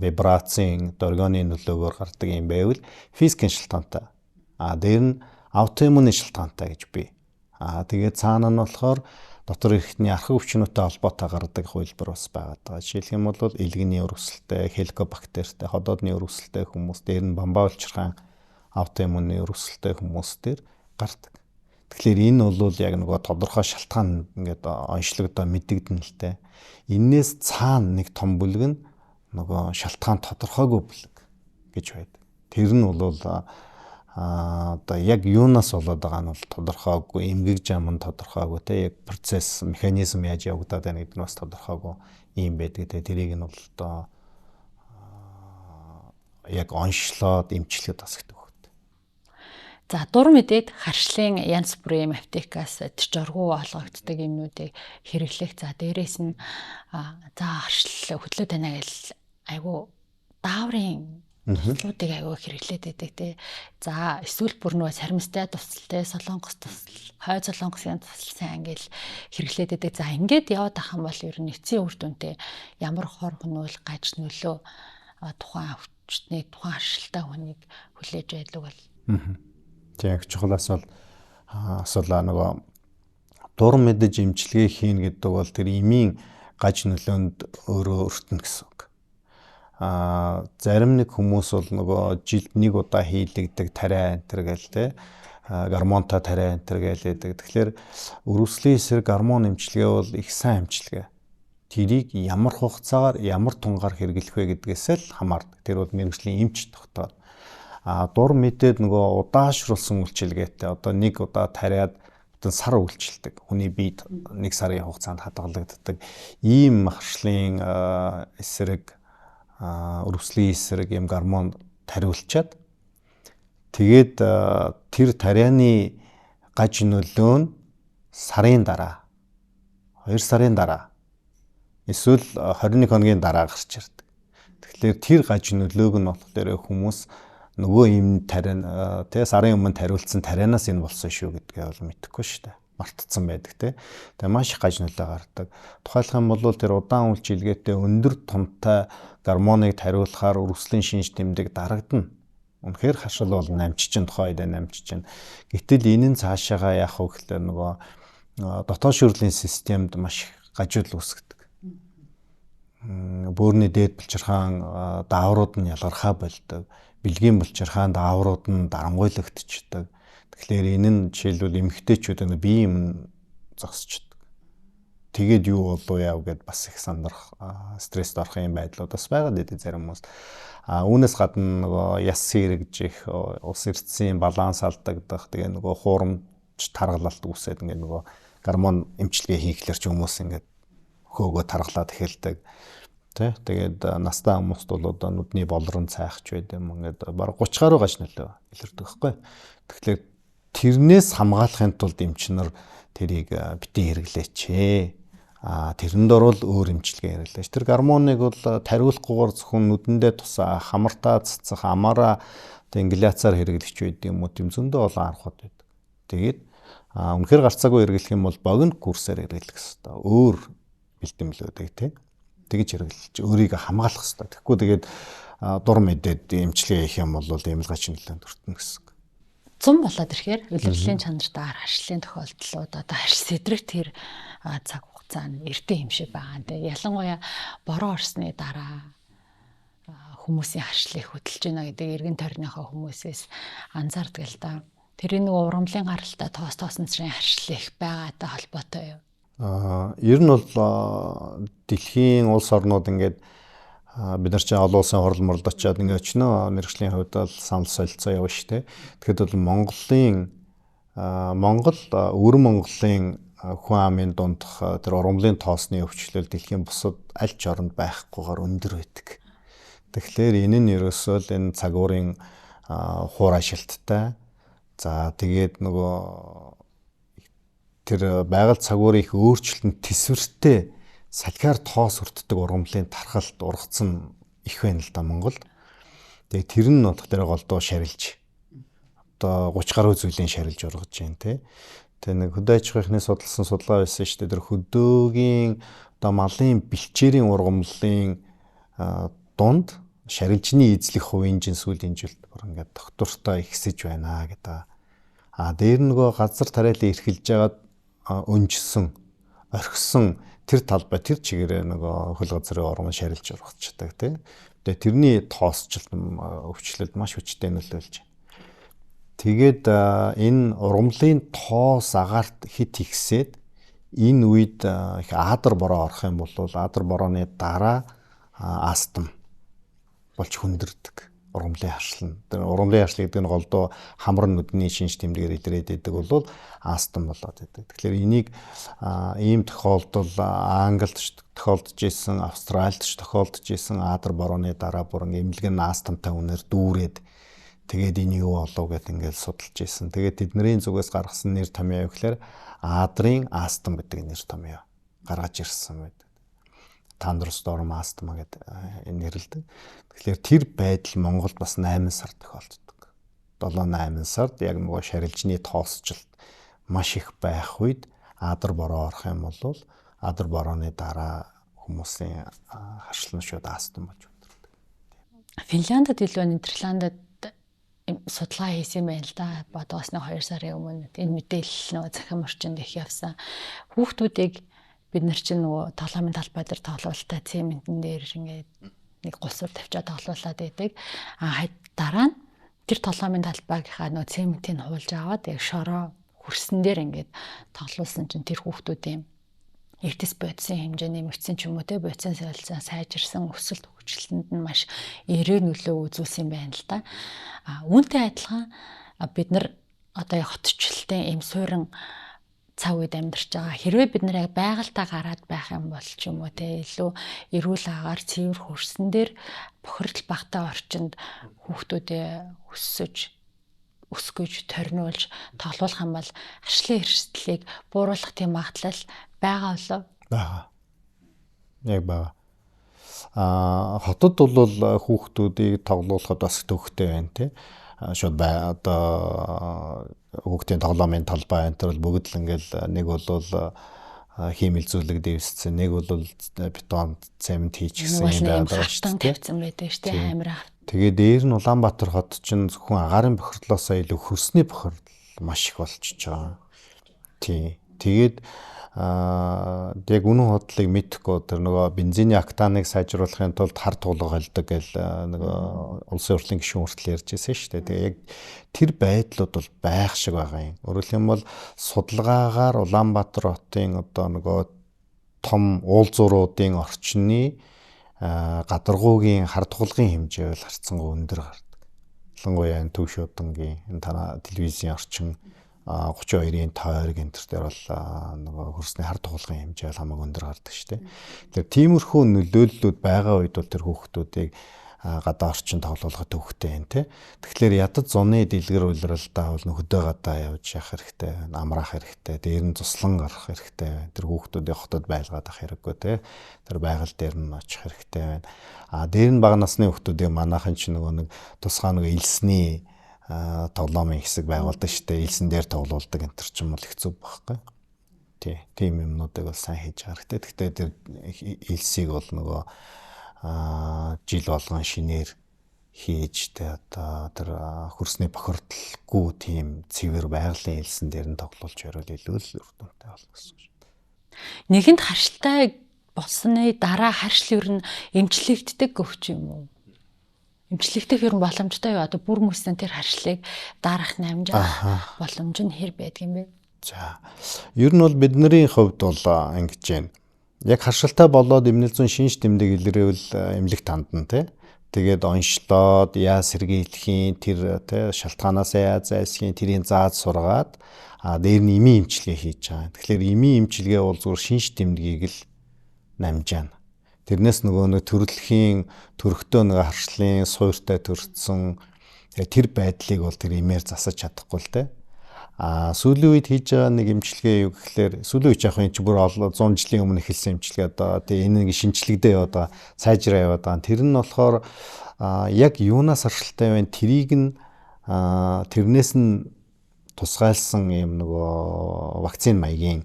A: вибрацийн, дөргөний нөлөөгөөр гардаг юм байвал физикийн шалтгаантай. Дээр нь аутоиммуны шалтгаантай гэж бий. Тэгээд цаана нь болохоор дотор эрхтний архаг өвчнөттэй холбоотой гардаг хувилбар бас байгаа. Жишээлх юм бол элгэний өрөсөлтэй, хеликобактертэй, ходоодны өрөсөлтэй хүмүүс, дээр нь бамбаа улчирхаан аутоиммуны өрөсөлтэй хүмүүс дээр гардаг. Тэгэхээр энэ бол яг нөгөө тодорхой шалтгаан ингээд онцлогдоо мэдэгдэн л дээ. Эннээс цаана нэг том бүлэг нь нөгөө шалтгаан тодорхойгүй бүлэг гэж байдаг. Тэр нь бол одоо яг юунаас болоод байгаа нь бол тодорхойгүй, эмгэг зам нь тодорхойгүй те, яг процесс, механизм яаж явагдаад байна гэдэг нь бас тодорхойгүй юм байдаг те. Тэрийг нь бол одоо яг онцлоод эмчилгээд бас гэдэг хөт.
B: За дур мэдээд харшлын янз бүрийн аптекаас төчөргөө олгогддог юмнуудыг хэрэглэх. За дээрээс нь за харшил хөдлөө танаа гэл айгу дааврын туслуудыг аягүй хэрэглээд байдаг тий. За эсвэл бүр нөгөө саримстай тусалтай, солонгос тусал, хой солонгосын тусал сайн ингээл хэрэглээд байдаг. За ингээд яваад ах юм бол ер нь эцсийн үр дүнтэй ямар хор хөнөөл гаж нөлөө тухайн өвчтний тухайн харшилтай хүнийг хүлээж байдаг бол.
A: Яг чухал асуулаа нөгөө дур мэдэж эмчилгээ хийн гэдэг бол тэр эмийн гаж нөлөөнд өөрөө өртнө гэсэн үг. Зарим нэг хүмүүс бол нөгөө жилд нэг удаа хийлэгдэг тариа энтер гээл те, гормонтой тариа энтер гэлээдэг. Тэгэхээр өрөвслийн эсрэг гормон эмчилгээ бол их сайн эмчилгээ. Тэрийг ямар хугацаагаар, ямар тунгаар хэрэглэх вэ гэдгээс л хамаардаг. Тэр бол мэргэжлийн эмч тогтоод. Дур мэдээд нөгөө удаашруулсан үйлчилгээтэй одоо нэг удаа тариад сар үйлчилдэг. Хүний биед нэг сарын хугацаанд хадгалагддаг. Ийм харшлын эсрэг өрөвслийн эсрэг юм гормон тариулчаад тэгээд тэр тарианы гаж нөлөө нь сарын дараа 2 сарын дараа эсвэл 21 хоногийн дараа гарч ирдэг. Тэгэхээр тэр гаж нөлөөг нь болохоор хүмүүс нөгөө юм тариан сарын өмнө тариулсан тарианаас энэ болсон шүү гэдгээ бол мэдэхгүй шүү дээ. Мартцсан байдаг те. Тэгээ маш их гаж нөлөө гардаг. Тухайлх юм бол тэр удаан үйлчилгээтэй өндөр тунтай гормоныг тариулахаар өрөвслийн шинж тэмдэг дарагдана. Үнэхээр хашил бол намжчин тухайд намжчин. Гэтэл энэ нь цаашаага яах вэ гэхээр нөгөө дотоод шүрлийн системд маш их гажууд үүсгдэг. Бөөрийн дээд булчирхаан дааврууд нь ялгархаа болдог. Бэлгийн булчирхаан дааврууд нь дарамгойлогдчихдаг. Тэгэхээр энэ нь жишээлбэл эмэгтэйчүүд бие юм зогсчдаг. Тэгээд юу болов яав гэд бас их сандрах, стресст орох юм байдлууд бас байгаад байдаг зарим хүмүүс. Үүнээс гадна нөгөө яс сэргжих, ус эрдэсийн баланс алдагдах, тэгээ нөгөө хуурамч таргалалт үүсээд ингээ нөгөө гормон эмчилгээ хийхлээр ч хүмүүс ингээ хөөгөө таргалаад эхэлдэг. Тэгээд настай хүмүүст бол одоо нүдний болрон цайхч байд юм ингээд баг 30 гаруй гаж нөлөө илэрдэг байхгүй. Тэгэхээр тэрнээс хамгаалахын тулд эмчнэр тэрийг битгий хэрэглээч. Тэрэнд орвол өөр эмчилгээ хэрэглээч. Тэр гормоныг бол тариулахгүйгээр зөвхөн нүдэндээ тусаа хамартаа цэцэх амаараа ингаляцаар хэрэглэж байдаг юм уу тийм зөндөө олон аргууд байдаг. Тэгээд үнэхээр гарцаагүй хэрэглэх юм бол богино курсээр хэрэглэх хэрэгтэй. Өөр бэлтэмлүүдэг тийм. тэгж хэрэглэж өөрийгөө хамгаалах хэрэгтэй. Тэгэхгүй тэгээд дур мэдээд эмчилгээ хийх юм бол эмэлгач нөлөөнд өртнө гэсэн.
B: Зам болоод ирэхээр үлгэрлэлийн чанартай харшлын тохиолдлууд одоо харш сэдрэх тэр цаг хугацаанд эртний юм шиг байгаа. Тэгээ ялангуяа бороо орсны дараа хүмүүсийн харшлыг хөдөлж байна гэдэг эргэн тойрныхоо хүмүүсээс анзаардаг л да. Тэр нэг урамлын гаралтай тоосон цэрийн харшил их байгаатай холбоотой юу?
A: Ер нь бол дэлхийн улс орнууд ингээд бид нар чинь олон улсын хурал муралд очиад ингээд өчнөө мэргэжлийн хувьд бол санал солилцоо явна шүү дээ. Тэгэхэд бол Монгол өвөр Монголын хүн амын дундх тэр урамлын тоосны өвчлөл дэлхийн бусад аль ч оронд байхгүйгээр өндөр байдаг. Тэгэхээр энэ нь ерөөсөө л энэ цагуурын хуурай шилттай. За тэгээд нөгөө тэр байгаль цагуурын их өөрчлөлтөнд төсвөртэй салхиар тоос өртдөг ургамлын тархалт ургацсан их байна л да Монголд. Тэгээд тэр нь болохоор голдуу шарилж одоо 30 гаруй зүйлийн шарилж ургаж байна тий. Тэгээ нэг хөдөө аж ахуйн судалсан судалгаа байсан шүү дээ. Тэр хөдөөгийн одоо малын бэлчээрийн ургамлын дунд шарилжны эзлэх хувийн сүүлийн жилд бүр ингээд доктортой ихсэж байна гэдэг. Дээр нөгөө газар тариалан эрхэлж байгаад өнжсөн, орхисон тэр талбай тэр чигээрээ нөгөө хөл газрын ургамал шарилж ургацдаг тий. Тэгээ тэрний тоосчлт өвчлөлд маш хүчтэй нөлөөлж байна. Тэгээд энэ ургамлын тоос агаарт хит ихсээд энэ үед их аадар бороо орох юм бол аадар борооны дараа астм болж хүндэрдэг ургамлын харшил. Тэр ургамлын харшил гэдэг нь голдуу хамар нүдний шинж тэмдгээр илрээд идэг бол астм болоод идэг. Тэгэхээр энийг ийм тохиолдол Англид тохиолдож исэн, Австральд тохиолдож исэн аадар борооны дараа бүрэн эмнэлэг нь астмтай үнээр дүүрээд тэгээд энэ юу болов гэд ингээд судалж исэн. Тэгээд тэдний зүгээс гаргасан нэр томьёо юу гэхээр аадрын астм гэдэг нэр томьёо гаргаж ирсэн байдаг. Тандерсторм астма гэдэг нэрлэдэг. Тэгэхээр тэр байдал Монголд бас 8 сар тохиолддог. 7-8 сард яг нөгөө шарилжны тоосчлт маш их байх үед аадар бороо орох юм бол аадар борооны дараа хүмүүсийн харшлан шууд астм болж өдрөдөг.
B: Финляндд илүү Нидерландд судалгаа хийсэн байна л да. Бодоосны 2 сарын өмнө энэ мэдээлэл нөгөө захин орчинд их явсан. Хүүхдүүдийг бид нар чинь нөгөө тоглоомын талбай дээр тоглоултаа цементэн дээр ингээд нэг гусуур тавьчаад тоглоулаад байдаг. Дараа нь тэр тоглоомын талбайгийнхаа нөгөө цементийг хуулж аваад яг шороо хөрсөн дээр ингээд тоглуулсан чинь тэр хүүхдүүдийн эрдэс бодисын хэмжээний мөвцөн ч юм уу те бодисын солилцоо сайжирсан өсөлт хөгжлөлтөнд нь маш эрэг нөлөө үзүүлсэн байна л да. Үүнтэй адилхан бид нар одоо хотчлолтын эм суурин цаг үед амьдарч байгаа. Хэрвээ бид нар яг байгальтаа гараад байх юм бол ч юм уу те илүү эрүүл агаар цэвэр хөрсөн дээр бохирдол багтаа орчинд хүүхдүүдээ өсгөж торниулж тоглуулах юм бол харшлын эрсдлийг бууруулах тийм магадлал байгаа болов?
A: Бага. Яг бага. Хотод бол хүүхдүүдийг тоглуулахад бас төвхтэй байна тий. Шууд одоо хүүхдийн тоглоомын талбай энэ төр бүгд л ингээл нэг бол хиймэл зүйлэг дэвссэн, нэг бол бетон цемент хийчихсэн юм байна
B: шүү дээ. Тавьсан байдаг шүү дээ амир.
A: Тэгээ дээр нь Улаанбаатар хот чинь зөвхөн агаарын бохирдлоосоо илүү хөрсний бохирдол маш их болчихж байгаа. Тий. Тэгээд яг үнэн худлыг мэдэхгүй тэр нөгөө бензиний октаныг сайжруулахын тулд хар тулга холдог гэл нөгөө улсын хурлын гишүүн хүртэл ярьж байсан шүү дээ. Тэгээ яг тэр байдлууд бол байх шиг байгаа юм. Өөрөөр хэлбэл судалгаагаар Улаанбаатар хотын одоо нөгөө том уулзууруудын орчны гадаргуугийн хар тулгын хэмжээ бол харьцангуй өндөр гардаг. Ялангуяа энэ төв шуудангийн энэ танаа телевизийн орчин 32-ийн тойрог энэ төр дээр бол нөгөө хөрсний хар тулгын хэмжээ хамаагүй өндөр гардаг шүү дээ. Тэгэхээр тиймэрхүү нөлөөллүүд байгаа үед бол тэр хүүхдүүдийг гадаа орчин тоглуулахад төвхтэй байна те. Тэгэхээр ядад зуны дэлгэр улиралдаа бол хөдөө гадаа явж явах хэрэгтэй байна, амраах хэрэгтэй, дээр нь туслан гарах хэрэгтэй байна. Тэр хүүхдүүдийн хотод байлгаад ах хэрэггүй те. Тэр байгаль дээр нь очих хэрэгтэй байна. Дээр нь бага насны хүүхдүүдийн манайхан ч нөгөө нэг тусгай нэг элсний тоглоомын хэсэг байгуулдаг шүү дээ. Элсэн дээр тоглуулдаг энэ төр ч юм бол хэцүү байхгүй. Тийм юмнуудыг бол сайн хийж байгаа. Гэхдээ тэр элсийг бол нөгөө жил болгон шинээр хийж одоо тэр хөрсний бохирдолгүй тийм цэвэр байгалийн элсэн дээр нь тоглуулж ярил илүү л үр дүнтэй болно гэсэн үг.
B: Нэгэнд харшилтай болсны дараа харшил ер нь эмчлэгддэг гөвч юм уу? Эмчлэгдэх ер нь боломжтой юу? Одоо бүр мөсөн тэр харшлыг дарах намжаах боломж нь хэр байдаг юм бэ?
A: За. Ер нь бол бидний хувьд бол ингэж байна. Яг харшилтай болоод эмнэлзэн шинж тэмдэг илрээвэл эмнэлэг тандна тий. Тэгээд онцлоод яа сэргийлэхийн тэр тий шалтгаанаас яа зайлсхийн тэрийн зааж сургаад дээр нь эмийн эмчилгээ хийж байгаа. Тэгэхээр эмийн эмчилгээ бол зүгээр шинж тэмдгийг л намж байна. Тэрнээс нөгөө нэг төрөлхийн төрхтөө нэг харшлын суйртай төрсөн тэр байдлыг бол тэр эмээр засаж чадахгүй л тий. Сүүлийн үед хийж байгаа нэг эмчилгээ юу гэхээр сүүлийн үед яг энэ ч бүр 100 жилийн өмнө эхэлсэн эмчилгээ одоо тэгээ энэ нэг шинжлэгдээ яваад байгаа сайжраа яваад байгаа. Тэр нь болохоор яг юунаас харшилтай байна тэрийг нь тэрнээс нь тусгайлсан юм нөгөө вакцины маягийн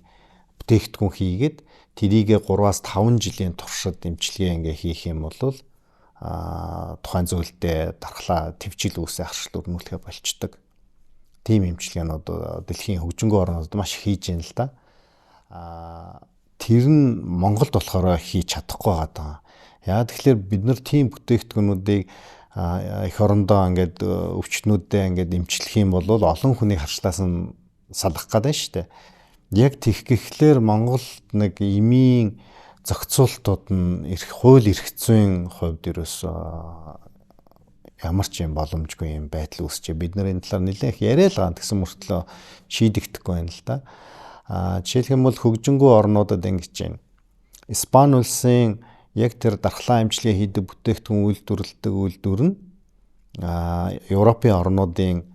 A: бүтээгдэхүүн хийгээд тэрийг 3-5 жилийн туршид эмчилгээ ингээ хийх юм бол тухайн зүйлдээ дархлаа твчил үүсээ харшил өрнүүлэхэ болчдөг. Тийм эмчилгээнүүд дэлхийн хөгжингөө орнууд маш их хийж байна л да. Тэр нь Монголд болохоор хийж чадахгүй байгаа. Яа тэгэхээр бид нар тийм бүтээгдэхүүнүүдийг эх орондоо ингээд өвчтнүүдэд ингээд эмчлэх юм бол олон хүний харшлаас нь салах гэдэг нь шүү дээ. Яг тийх гэхлээр Монголд нэг эмийн зохицуултууд нь хууль эрх зүйн хувьд ерөөсөө ямар ч юм боломжгүй юм байдал үүсчээ. Бид нар энэ талаар нэлээх яриад байгаа гэсэн мөртлөө шийдэгдэхгүй байна л да. Жишээлх юм бол хөгжингөө орнуудад ингэж байна. Испани улсын яг тэр дархлаа эмчилгээ хийдэг бүтээгдэхүүн үйлдвэрлэдэг үйлдвэр нь Европын орнуудын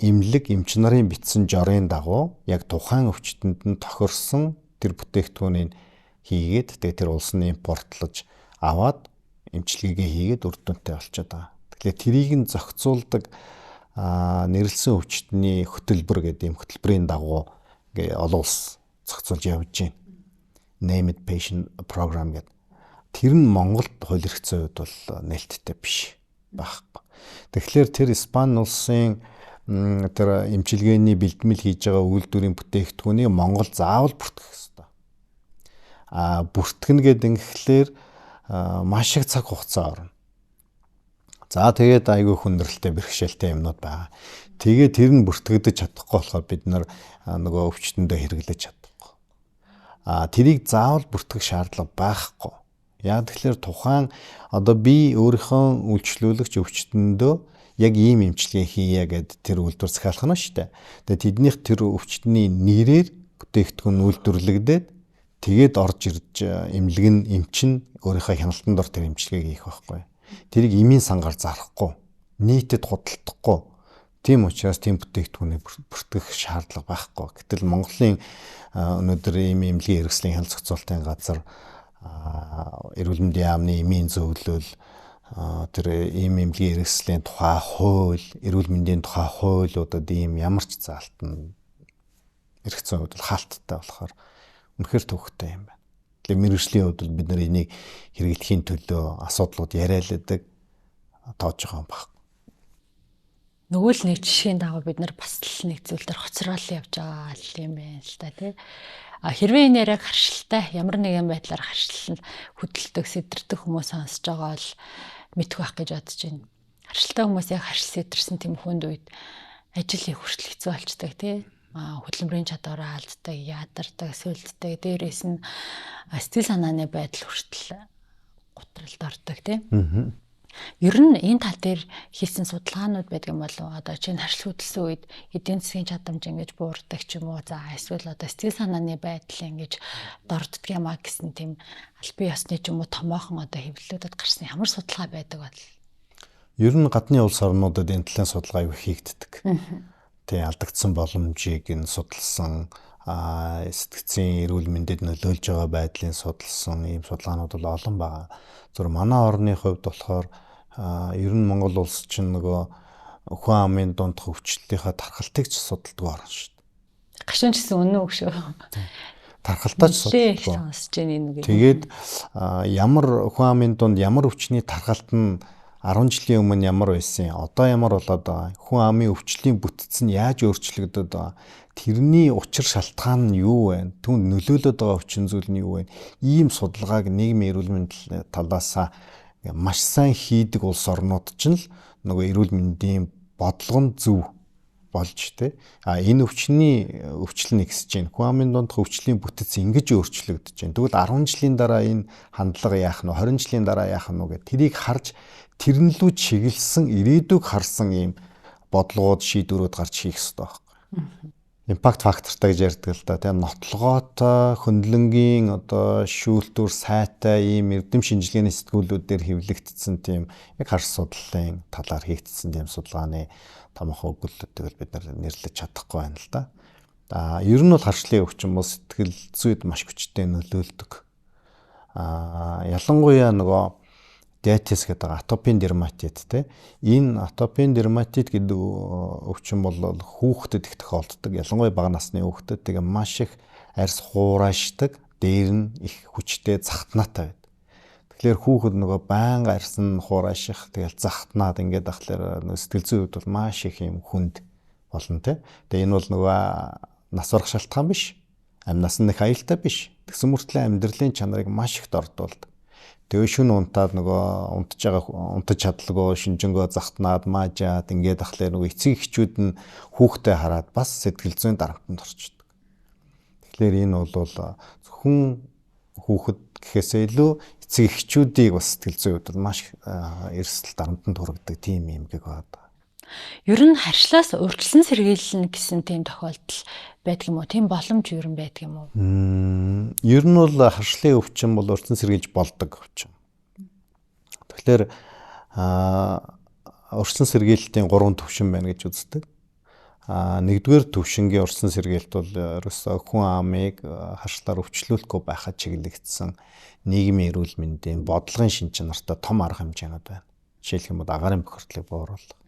A: эмнэлэг эмч нарын бичсэн жорын дагуу яг тухайн өвчтөнд нь тохирсон тэр бүтээгдэхүүнийг хийгээд тэгээ тэр улс нь импортлож аваад эмчилгээгээ хийгээд үр дүнтэй болчиход байгаа. Тэгэхээр трийг нь зохицуулдаг нэрлсэн өвчтний хөтөлбөр гэдэг юм хөтөлбөрийн дагуу ингээ олон улс зохицуулж явж байна. Named Patient Program гэдэг. Тэр нь Монголд хууль эрх зүйн хувьд бол нээлттэй биш байхгүй. Тэгэхээр тэр Испани улсын тэр эмчилгээний бэлтгэл хийж байгаа үйлдвэрийн бүтээгдэхүүнийг Монгол заавал бүртгэх ёстой. Бүртгэнэ гэдэг ингэхлээр маш их цаг хугацаа орно. За тэгээд айгүй хүндрэлтэй бэрхшээлтэй юмнууд байгаа. Тэгээд тэр нь бүртгэгдэж чадахгүй болохоор бид нар нөгөө өвчтөндөө хэрэглэж чадахгүй. Тэрийг заавал бүртгэх шаардлага байхгүй. Яг тэгэхээр тухайн одоо би өөрийнхөө үйлчлүүлэгч өвчтөндөө яг ийм эмчилгээ хийе гэд тэр үйлдвэр захиалах нь шүү дээ. Тэгээд тэднийх тэр өвчтний нэрээр бүтээгдэхүүн үйлдвэрлэгдээд тэгээд орж ирж эмнэлэг нь эмчин өөрийнхөө хяналтанд ор тэр эмчилгээг хийх байхгүй. Тэрийг эмийн сангаар зарахгүй, нийтэд худалдахгүй. Тийм учраас тийм бүтээгдэхүүнийг бүртгэх шаардлага байхгүй. Гэтэл Монголын өнөөдөр ийм эмнэлгийн хэрэгслийн хяналт зохицуулалтын газар эрүүл мэндийн яамны эмийн зөвлөл тэр ийм эмнэлгийн хэрэгслийн тухай хууль, эрүүл мэндийн тухай хуулиудад ийм ямар ч заалт нь эрх зүйн хувьд хаалттай болохоор үнэхээр төвөгтэй юм байна. Тэгэхээр мэргэжлийн хувьд бид нар энийг хэрэглэхийн төлөө асуудлууд яриалдаг тоож байгаа юм байна.
B: Нөгөө л нэг жишээн дагуу бид нар бас л нэг зүйл дээр хоцрол явж байгаа юм байна л та тий. Хэрвээ энэ яриаг харшилтай ямар нэгэн байдлаар харшил хөдөлдөг, сэдэрдэг хүмүүс сонсож байгаа бол мэдэх байх гэж бодож байна. Харшилтай хүмүүс яг харшил сэдэрсэн тийм хүнд үед ажил их хүртэл хэцүү болчдаг тий. Хөдөлмөрийн чадвараа алддаг, ядардаг, сүлддэг, дээрээс нь сэтгэл санааны байдал хүртэл гутралд ордог тий. Ер нь энэ тал дээр хийсэн судалгаанууд байдаг юм болов одоо чинь харшил хөдөлсөн үед эдийн засгийн чадамж ингэж буурдаг ч юм уу за эсвэл одоо сэтгэл санааны байдал ингэж дорддог юм а гэсэн тийм аль бие ёсны ч юм уу томоохон одоо хэвлэлүүдэд гарсан ямар судалгаа байдаг бол
A: ер нь гадны улс орнуудад энэ талын судалгаа аяг хийгддэг. Тэ алдагдсан боломжийг нь судалсан сэтгцийн эрүүл мэндэд нөлөөлж байгаа байдлыг судалсан ийм судалгаанууд бол олон байгаа. Зөв манай орны хувьд болохоор ер нь Монгол улс чинь нөгөө хүн амын дунд хөвчлөлийнхаа тархалтыг ч судалдаг орн шүү дээ.
B: Гашуун гэсэн үнэн үг шүү.
A: тархалтаач
B: судалгаа сонсож байна энэ үг.
A: Тэгээд ямар хүн амын дунд ямар өвчний тархалт нь 10 жилийн өмнө ямар байсан, одоо ямар болоод байгаа, хүн амын өвчлийн бүтэц нь яаж өөрчлөгдөд байгаа, тэрний учир шалтгаан нь юу вэ? Түүнд нөлөөлөд байгаа өвчин зүйл нь юу вэ? Ийм судалгааг нийгмийн эрүүл мэндийн талаас маш сайн хийдэг улс орнууд ч л нөгөө эрүүл мэндийн бодлого нь зөв болж тэ. Энэ өвчл нэгсэж байна. Хүн амын дунд өвчлийн бүтэц ингэж өөрчлөгдөж байна. Тэгвэл 10 жилийн дараа энэ хандлага яах нь, 20 жилийн дараа яах нь гэдэг тэрийг харж тэрнлүү чиглэсэн ирээдүг харсан ийм бодлогод шийдвэрүүд гарч хийх хэрэгтэй байхгүй. Импакт фактортай гэж ярьдаг л да. Тэгээ нотлогоотой, хөндлөнгийн одоо шүүлтүр сайтай ийм эрдэм шинжилгээний сэтгүүлүүдээр хэвлэгдсэн тийм яг хар судлалын талаар хийгдсэн тийм судалгааны томоохон өгүүлбэрүүдийг бид нэрлэж чадахгүй байна л да. Ер нь бол харшлын өвчин бол сэтгэл зүйд маш хүчтэй нөлөөлдөг. Ялангуяа нөгөө диатез гэдэг атопийн дерматит те. Энэ атопийн дерматит гэдэг өвчин бол хүүхдэд их тохиолддог. Ялангуяа бага насны хүүхдэд тэгээ маш их арьс хуурайшдаг, дээр нь их хүчтэй захтнаатай байдаг. Тэгэхээр хүүхэд нөгөө байнга арьс нь хуурайших, тэгэл захтнаад ингээд ахлаар сэтгэл зүйн хувьд бол маш их юм хүнд болно те. Тэгээ энэ бол нөгөө нас барах шалтгаан биш. Амнаас нь их аюултай биш. Тэгсэн мөртлөө амьдралын чанарыг маш их дордуулдаг. Тэгээ шүн унтаад нөгөө унтаж чадлагүй шинжэнгөө захтнаад маажаад ингээд ахлаар нөгөө эцэг эхчүүд нь хүүхдээ хараад бас сэтгэл зүйн дарамтанд орчдөг. Тэгэхээр энэ бол зөвхөн хүүхэд гэхээсээ илүү эцэг эхчүүдийг бас сэтгэл зүйн хувьд маш эрсдэл дарамтанд хүргэдэг тийм юм гэг байна.
B: Ер нь харшлаас урьдчилан сэргийлнэ гэсэн тийм тохиолдол байдаг юм уу? Тийм боломж ер нь байдаг юм уу?
A: Ер нь бол харшлын өвчин бол урьдчилан сэргийлж болдог өвчин. Тэгэхээр урьдчилан сэргийлэлтийн 3 төвшин байна гэж үздэг. Нэгдүгээр төвшингийн урьдчилан сэргийлэлт бол ерөөсөө хүн амыг харшлаар өвчлүүлэхгүй байхад чиглэгдсэн нийгмийн эрүүл мэндийн бодлогын шин чанартай том арга хэмжээнүүд байна. Жишээлх юм бол агаарын бохирдлыг бууруулах.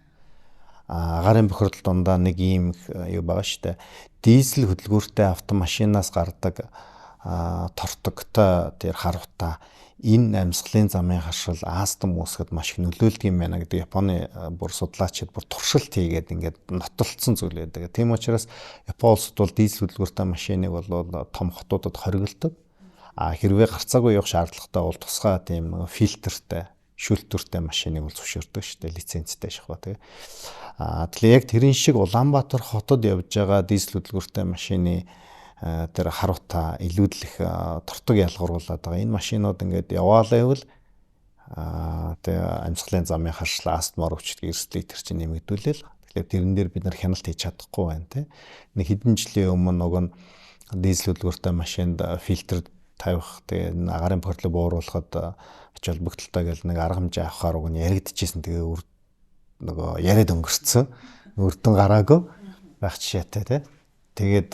A: Агаарын бохирдол дундаа нэг ийм юу байгаа шүү дээ. Дизель хөдөлгөөртэй автомашинаас гардаг тортогтой тэр харуутаа энэ амьсгалын замын харшил астм үүсгэхэд маш их нөлөөлдөг юм байна гэдэг Японы бүр судлаачид бүр туршилт хийгээд ингээд нотолцсон зүйл байдаг. Тийм учраас Япон улсад бол дизель хөдөлгөөртэй машиныг бол том хотуудад хориглодог. Хэрвээ гарцаагүй явах шаардлагатай бол тусгай тийм нэг фильтртэй шүүлтүртэй машиныг бол зөвшөөрдөг шүү дээ, лицензтэй шахав тэгээ. Тэгэхээр яг тэрэн шиг Улаанбаатар хотод явж байгаа дизель хөдөлгөөртэй машины тэр харуутаа илүүдлэх тортог ялгаруулад байгаа. Энэ машинууд ингээд яваалаа ивэл тэгээ амьсгалын замын харшлаа астмаар өвчтөг эрсдлийг тэр чинь нэмэгдүүлээл. Тэгэхээр тэрэн дээр бид нар хяналт хийж чадахгүй байна те. Нэг хэдэн жилийн өмнө нөгөө дизель хөдөлгөөртэй машинд фильтр тавих тэгээ агаарын бохирдлыг бууруулахад ач холбогдолтой гэл нэг арга хэмжээ авахаар уг нь яригдчихсэн. Тэгээ нөгөө яриад өнгөрцөн. Өрдөн гараагүй байх жишээтэй те. Тэгээд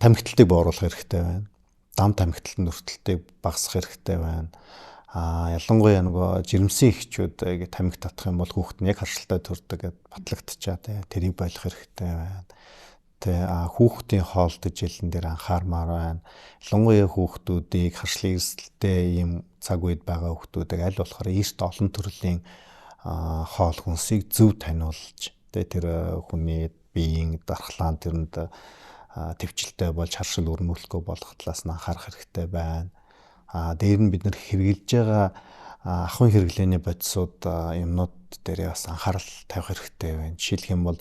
A: тамхиталтыг бууруулах хэрэгтэй байна. Дам тамхиталтын өртөлтийг багасгах хэрэгтэй байна. Ялангуяа нөгөө жирэмсэн эхчүүд тамхи татах юм бол хүүхэд нь яг харшилтай төрдөг гэд батлагдчихаа те. Тэрийг болох хэрэгтэй байна. Хүүхдийн хоолтой жилэн дээр анхаармаар байна. Ялангуяа хүүхдүүдийг харшлын эрсдэлтэй ийм цаг үед байгаа хүүхдүүдийг аль болохоор эрт олон төрлийн хоол хүнсийг зөв таниулж тэр хүний биеийн дархлаан тэрэнд төвчлөлтэй болж харшил өрнүүлэхгүй болох талаас нь анхаарах хэрэгтэй байна. Дээр нь бид нар хэрэгжилж байгаа ахуйн хэрэглээний бодисууд юмнууд дээр бас анхаарал тавих хэрэгтэй байна. Жишээлх юм бол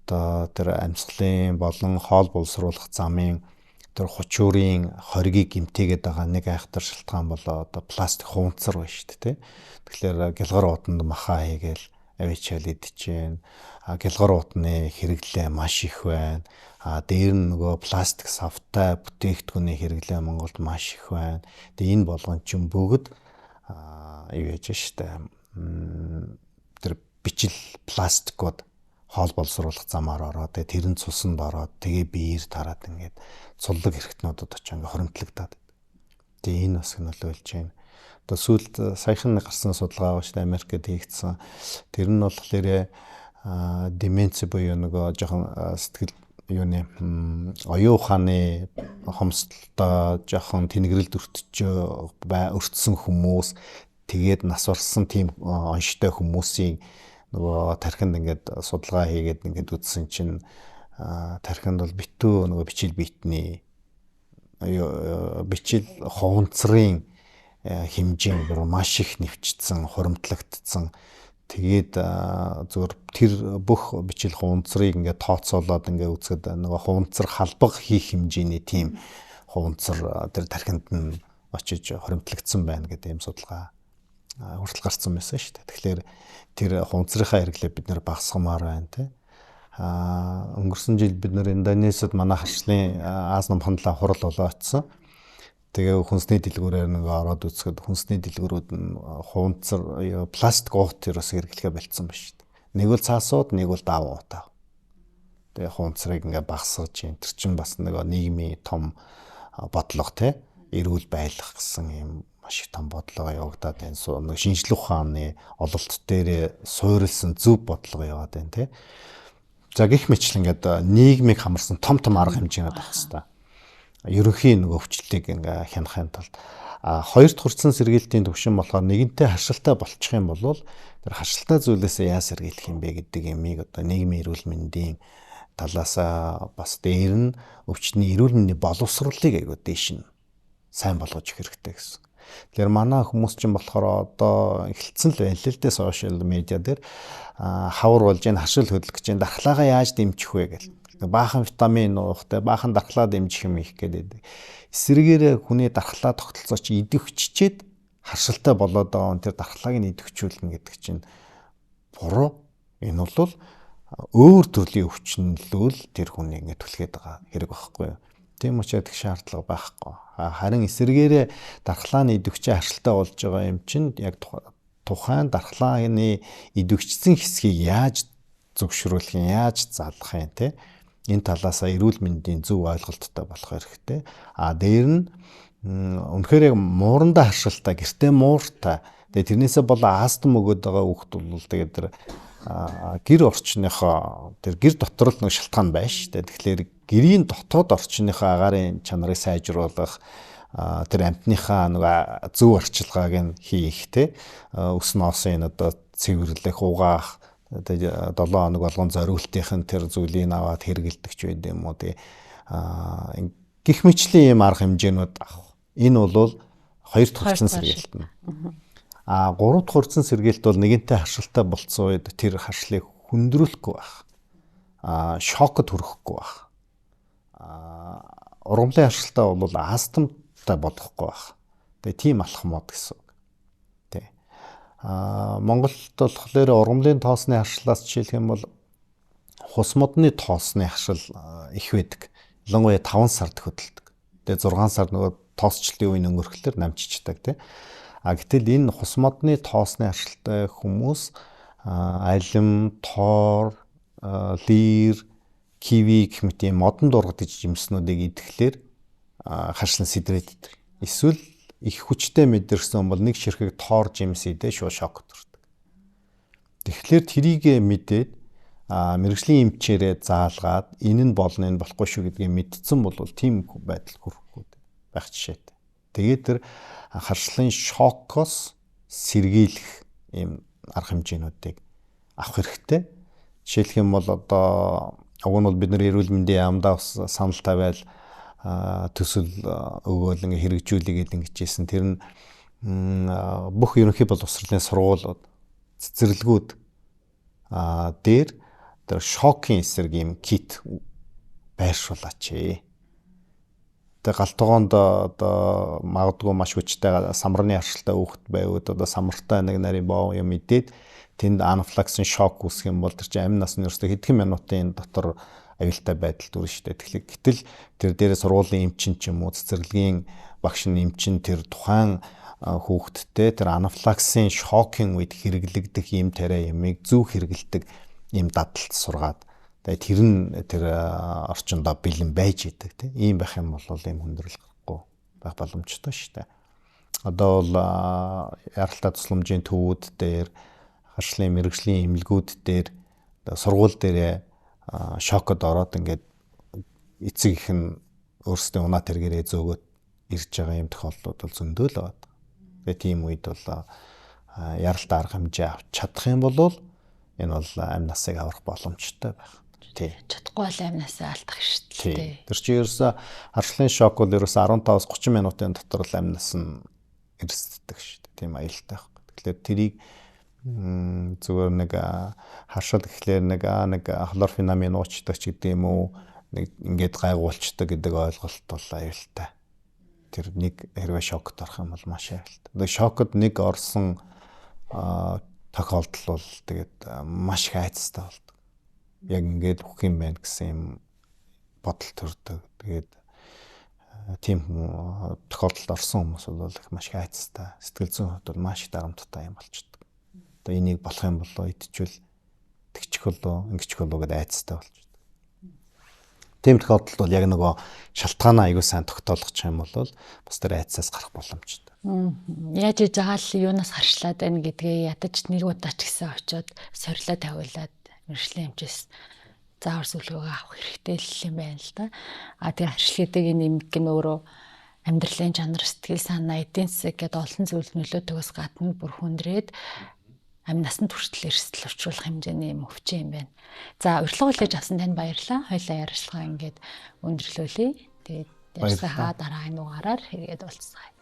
A: одоо тэр амьсгалын болон хоол боловсруулах замын тэр хучуурын хоргийг гэмтээгээд байгаа нэг айхтар шалтгаан бол одоо пластик хуванцар байна шүү дээ. Тэгэхээр гялгар утанд махаа хийгээл авичаал идэж байна. Гялгар утны хэрэглээ маш их байна. Дээр нь нөгөө пластик савтай бүтээгдэхүүний хэрэглээ Монголд маш их байна. Тэгээ энэ болгон ч бүгд юу яж штэ тэр бичил пластикууд хоол боловсруулах замаар ороод тэр нь цуснд ороод тэгээ биеэр тараад ингээд цуллаг хэрэгтнүүдэд очиж ингээд хоримтлагдаад. Тэгээ энэ бас нөлөөлж байна. Одоо сүүлд саяхан гарсан судалгаа байгаа шүү дээ, Америкт хийгдсэн. Тэр нь болохоор деменц буюу нөгөө жоохон сэтгэл юуны оюун ухааны хомсдолтой жоохон тэнэгрэлд өртсөн хүмүүс тэгээд нас барсан тийм онштой хүмүүсийн нөгөө тархинд ингээд судалгаа хийгээд ингээд үзсэн чинь тархинд бол битүү нөгөө бичил биетний бичил хуванцрын хэмжээ маш их нэвчсэн, хуримтлагдсан. Тэгээд зөвөр тэр бүх бичил хуванцрыг ингээд тооцоолоод ингээд үзэхэд нөгөө хуванцар халбаг хийх хэмжээний тийм хуванцар тэр тархинд нь очиж хуримтлагдсан байна гэдэг ийм судалгаа хүртэл гарсан байсан шүү дээ. Тэгэхээр тэр хуванцрынхаа хэрэглээ бид нэр багасгамаар байна те. Өнгөрсөн жил бид нэр Индонезид манай харшлын Аз намхан талаа хурал болоо очсон. Тэгээ хүнсний дэлгүүрээр нэг ороод үзэхэд хүнсний дэлгүүрүүд нь хуванцар пластик уут ерөөс хэрэглэхэ болцсон ба шүү дээ. Нэг бол цаасууд, нэг бол давуу утаа. Тэгээ хуванцрыг ингээ багасгаж юм. Тэр чинь бас нэг нийгмийн том бодлого те. Эрүүл байлгах гэсэн юм маш их том бодлого явагдаад байна. Нэг шинжлэх ухааны ололт дээр суурилсан зөв бодлого яваад байна те. За гэх мэтлэн ингээд нийгмийг хамарсан том арга хэмжээнд авах хэрэгтэй. Ерөнхий нөгөө өвчлөлтийг ингээ хянахын тулд хоёр дахь хүрсэн сэргийлтийн төвшин болохоор нэгэнтээ харшилтай болчих юм бол тэр харшилтай зүйлээсээ яаж сэргийлэх юм бэ гэдэг юмыг одоо нийгмийн эрүүл мэндийн талаасаа бас дээр нь өвчтний эрүүл мэндийн боловсролыг аягүй дээш нь сайн болгож өгөх хэрэгтэй гэсэн. Тэгэхээр манай хүмүүс чинь болохоор одоо эхэлсэн л байна л дээ сошиал медиа дээр хавар болж энэ хашил хөдлөх гэж дархлаагаа яаж дэмжих вэ гэл. Баахан витамин уухтай, баахан дархлаа дэмжих юм их гэдэг. Эсвэргээр хүний дархлаа тогтолцоо чи идэвхжчихэд харшилтай болоод байгаа тэр дархлааг нь идэвхжүүлнэ гэдэг чинь буруу. Энэ бол өөр төрлийн өвчнөлөл тэр хүний ингэ түлхээд байгаа хэрэг байхгүй юу? Тийм учраас их шаардлага байхгүй. Харин эсвэргээр дархлааны идэвхжээ харшилтай болж байгаа юм чинь яг тухайн дархлааны идэвхжсэн хэсгийг яаж зөвшөөрөх юм, яаж задлах юм те? Энэ талаасаа эрүүл мэндийн зөв ойлголттой болох хэрэгтэй. Дээр нь үнэхээр яг муурандаа харшилтай, гэртээ мууртай. Тэгээ тэрнээсээ болоо астм өгöd байгаа хүүхд бол тэгээд тэр гэр орчныхоо тэр гэр дотор л нэг шалтгаан байна шүү дээ. Тэгэхээр гэрийн дотоод орчныхоо агаарын чанарыг сайжруулах тэр амьтныхаа нэг зөв арчилгааг нь хийх те. Өс носын одоо цэвэрлэх, угаах 7 хоног болгон зориултын тэр зүйлийг аваад хэрэгэлдэг ч байд юм уу. Тэгээ гих мэтлийн юм арга хэмжээнүүд авах. Энэ бол хоёр дахь хүрсэн сэргээлт нь. 3 дахь хүрсэн сэргээлт бол нэгэнтээ харшилтай болцсон үед тэр харшлыг хүндрүүлэхгүй байх. Шокд хүрэхгүй байх. Ургамлын харшилтай бол астмтай болохгүй байх. Тэгээ тийм алхам мод гэсэн. Монголд болохоор ургамлын тоосны харшлаас жишээлх юм бол хус модны тоосны харшил их байдаг. Ялангуяа 5 сард хөдөлдөг. Тэгээ 6 сард нөгөө тоосчлын үеийн өнгөрөхлөөр намжичдаг тий. Гэтэл энэ хус модны тоосны харшилтай хүмүүс алим, тоор, лир, киви гэх мэт юм модон дургад жимснүүдийг идэхлээр харшлан сэдрээд. Эсвэл их хүчтэй мэдэрсэн бол нэг ширхэг тоор жимсэдээ шууд шок төрдөг. Тэгэхээр трийг мэдээд мэрэгжлийн эмчээрээ заалгаад энэ нь болно энэ болохгүй шүү гэдгийг мэдсэн бол тийм байдал хүрэхгүй байх жишээтэй. Тэгээд тэр харшлын шокоос сэргийлэх ийм арга хэмжээнүүдийг авах хэрэгтэй. Жишээлх юм бол одоо уг нь бол бид нар эрүүл мэндийн яамдаа санал тавиал төсөл өгөөл ингээ хэрэгжүүлээгээд ингэжсэн. Тэр нь бүх ерөнхий боловсролын сургуулиуд цэцэрлэгүүд дээр тэр шокийн эсрэг юм кит байршуулаач. Тэгээ галтгоонд одоо магадгүй маш хүчтэй самраны харшилтай хүүхэд байвууд одоо самартай нэг нарийн боо юм идээд тэнд анафлаксын шок үүсэх юм бол тэр чинь амин насны өрсөлдөө хэдхэн минутын дотор аюултай байдал дүрэн штэ. Тэгэхээр гэтэл тэр дээрээ сургуулийн эмчин ч юм уу цэцэрлэгийн багш нь эмчин тэр тухайн хүүхэдтэй тэр анафлаксын шокийн үед хэрэглэгдэх ийм тариа ямыг зөв хэрэгэлдэг ийм дадалт сургаад тэгээд тэр нь тэр орчиндөө бэлэн байж идэг тийм ийм байх юм бол ийм хүндрэл гарахгүй байх боломжтой штэ. Одоо бол яралтай тусламжийн төвүүд дээр харшлын мэрэгжлийн эмнэлгүүд дээр сургууль дээрээ шокод ороод ингээд эцэг их нь өөрсдөө унаа тэргээрээ зөөгөөд ирж байгаа юм тохиолдлууд бол зөндөө л байна. Тэгээ тийм үед бол яралт арга хэмжээ авч чадах юм бол энэ бол амь насыг аврах боломжтой байх. Тий.
B: Чадахгүй бол амь насаа алдах шүү дээ.
A: Тэр чинь ерөөсө харшлын шок бол ерөөсө 15-аас 30 минутын дотор л амь нас нь эрсддэг шүү дээ. Тийм аюултай байхгүй. Тэгэхээр тэрийг зүгээр нэг харшил гэхлээр нэг хлорфенамин уучдаг ч гэдэг юм уу, нэг ингээд гайгуулцдаг гэдэг ойлголт бол аюултай. Тэр нэг хэрвээ шокт орох юм бол маш аюултай. Тэгээ шокод нэг орсон тохиолдол бол тэгээд маш их айцтай болдог. Яг ингээд үхэх юм байна гэсэн юм бодол төрдөг. Тэгээд тийм тохиолдолд орсон хүмүүс бол их маш их айцтай. Сэтгэл зүйн хувьд бол маш их дарамттай юм болчихдог. Одоо энийг болох юм болоо идчихвэл тэгчих болоо ингэчих болоо гэдээ айцтай болчихдог. Тийм тохиолдолд бол яг нөгөө шалтгаанаа аягүй сайн тогтоолгочих юм бол бас тэр айцаас гарах боломжтой.
B: Яаж иж байгаа л юунаас харшлаад байна гэдгээ ядаж нэг удаа ч гэсэн очиод сорилоо тавиулаад мэржлийн хэмжээс заавар сүлгөөгөө авах хэрэгтэй л юм байна л да. Тэгээ харшлаадаг энэ эмгэг нь өөрөө амьдралын чанар, сэтгэл санаа, эдийн засаг гэдээ олон зүйл нөлөөдөгөөс гадна бүр хүндрээд амь насанд хүртэл эрсдэл учруулах хэмжээний юм өвчин юм байна. За урилга хүлээж авсан танд баярлалаа. Хоёулаа ярилцлага ингээд өндөрлүүлье. Тэгээд ярилцлагаа дараагийн дугаараар хэрэгэд уулзцгаая.